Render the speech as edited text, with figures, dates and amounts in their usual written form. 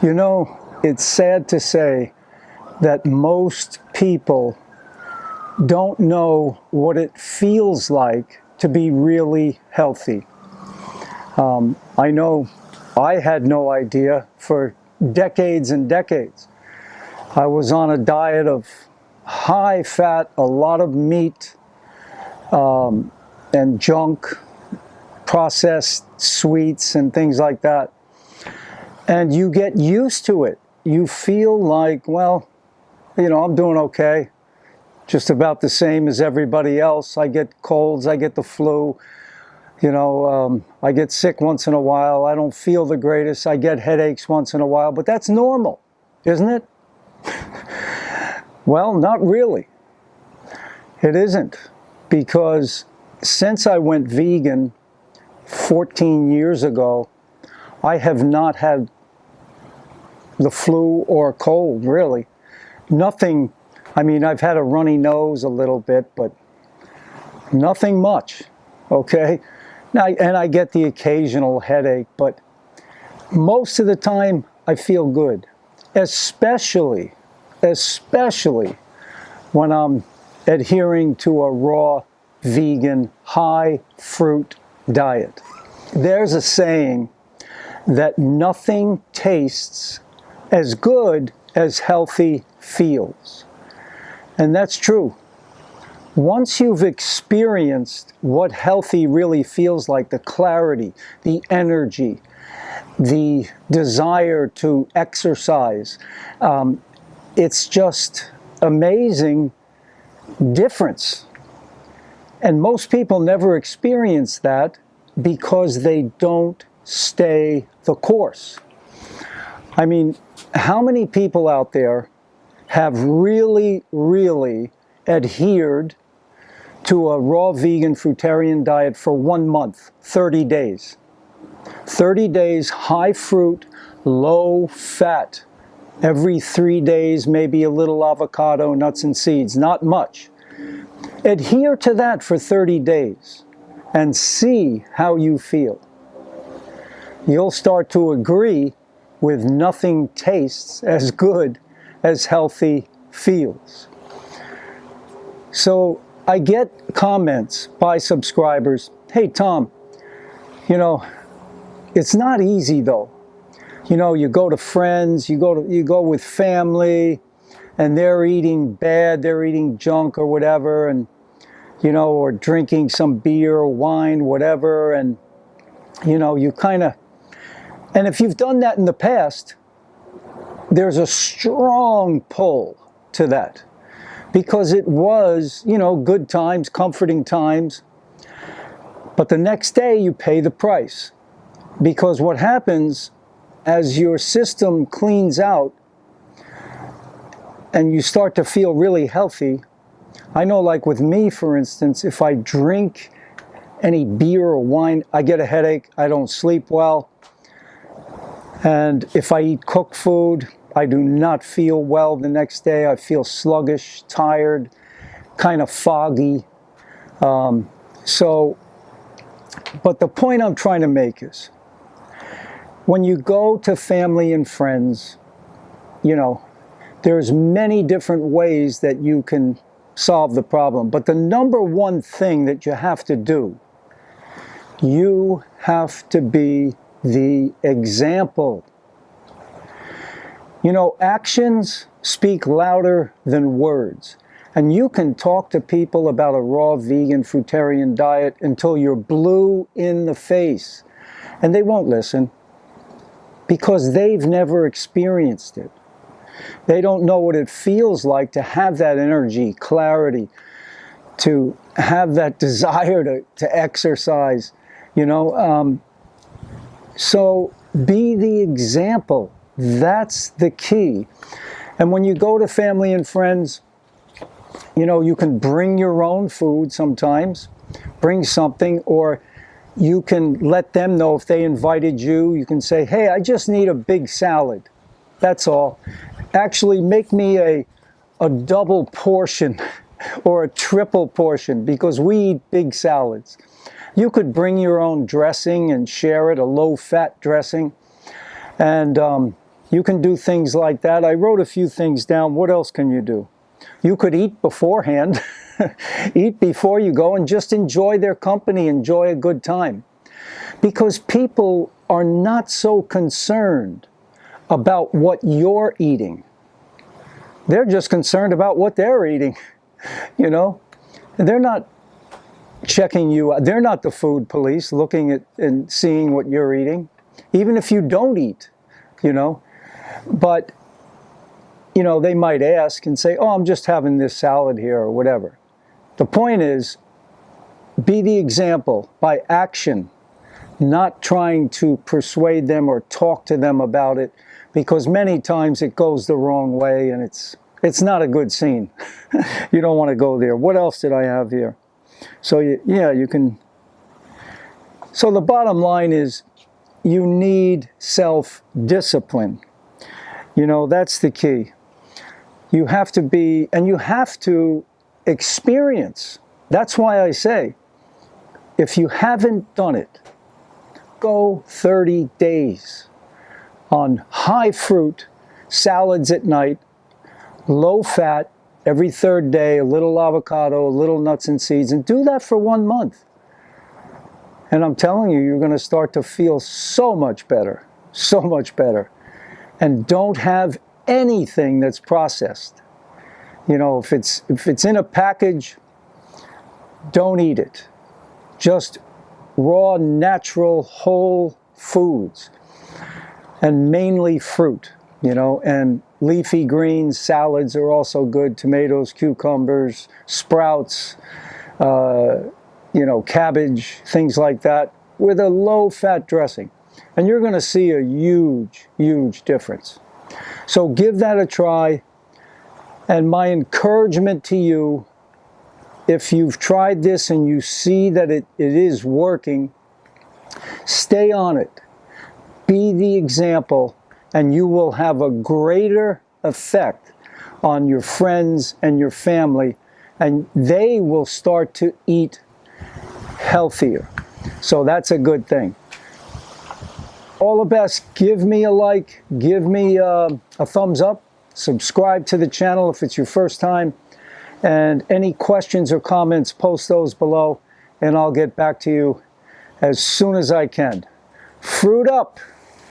You know, it's sad to say that most people don't know what it feels like to be really healthy. I know I had no idea for decades and decades. I was on a diet of high fat, a lot of meat, and junk, processed sweets and things like that. And you get used to it. You feel like, well, I'm doing okay. Just about the same as everybody else. I get colds, I get the flu. I get sick once in a while. I don't feel the greatest. I get headaches once in a while, but that's normal, isn't it? Well, not really. It isn't, because since I went vegan 14 years ago, I have not had the flu or cold, really. Nothing. I mean, I've had a runny nose a little bit, but nothing much, okay? Now, and I get the occasional headache, but most of the time I feel good, especially when I'm adhering to a raw, vegan, high fruit diet. There's a saying that nothing tastes as good as healthy feels. And that's true. Once you've experienced what healthy really feels like, the clarity, the energy, the desire to exercise, it's just amazing difference. And most people never experience that because they don't stay the course. I mean, how many people out there have really, really adhered to a raw vegan fruitarian diet for 1 month, 30 days? 30 days, high fruit, low fat. Every 3 days, maybe a little avocado, nuts and seeds, not much. Adhere to that for 30 days and see how you feel. You'll start to agree with nothing tastes as good as healthy feels. So I get comments by subscribers, hey Tom, it's not easy though. You go to friends, you go with family, and they're eating bad, they're eating junk or whatever, and or drinking some beer or wine, whatever, and you kind of, and if you've done that in the past, there's a strong pull to that, because it was, good times, comforting times, but the next day you pay the price, because what happens as your system cleans out and you start to feel really healthy. I know, like with me, for instance, if I drink any beer or wine, I get a headache, I don't sleep well. And if I eat cooked food, I do not feel well the next day. I feel sluggish, tired, kind of foggy. But the point I'm trying to make is, when you go to family and friends, there's many different ways that you can solve the problem. But the number one thing that you have to do, you have to be the example. Actions speak louder than words. And you can talk to people about a raw vegan fruitarian diet until you're blue in the face, and they won't listen, because they've never experienced it. They don't know what it feels like to have that energy, clarity, to have that desire to exercise, So be the example. That's the key. And when you go to family and friends, you can bring your own food sometimes, bring something, or you can let them know if they invited you. You can say, hey, I just need a big salad. That's all. Actually, make me a double portion or a triple portion, because we eat big salads. You could bring your own dressing and share it, a low-fat dressing. And You can do things like that. I wrote a few things down. What else can you do? You could eat beforehand. Eat before you go and just enjoy their company, enjoy a good time. Because people are not so concerned about what you're eating. They're just concerned about what they're eating, you know? They're not checking you out. They're not the food police looking at and seeing what you're eating, even if you don't eat, you know? But, you know, they might ask and say, oh, I'm just having this salad here or whatever. The point is, be the example by action, not trying to persuade them or talk to them about it, because many times it goes the wrong way and it's not a good scene. You don't want to go there. What else did I have here? So yeah, you can. So the bottom line is, you need self-discipline. You know, that's the key. You have to be, and you have to experience. That's why I say, if you haven't done it, go 30 days on high fruit, salads at night, low fat, every third day, a little avocado, a little nuts and seeds, and do that for 1 month. And I'm telling you, you're going to start to feel so much better, so much better. And don't have anything that's processed. You know, if it's in a package, don't eat it. Just raw, natural, whole foods, and mainly fruit, you know, and leafy greens, salads are also good, tomatoes, cucumbers, sprouts, you know, cabbage, things like that, with a low-fat dressing. And you're going to see a huge, huge difference. So give that a try. And my encouragement to you, if you've tried this and you see that it is working, stay on it. Be the example, and you will have a greater effect on your friends and your family, and they will start to eat healthier. So that's a good thing. All the best. Give me a like, give me a thumbs up, subscribe to the channel if it's your first time, and any questions or comments, post those below, and I'll get back to you as soon as I can. Fruit up!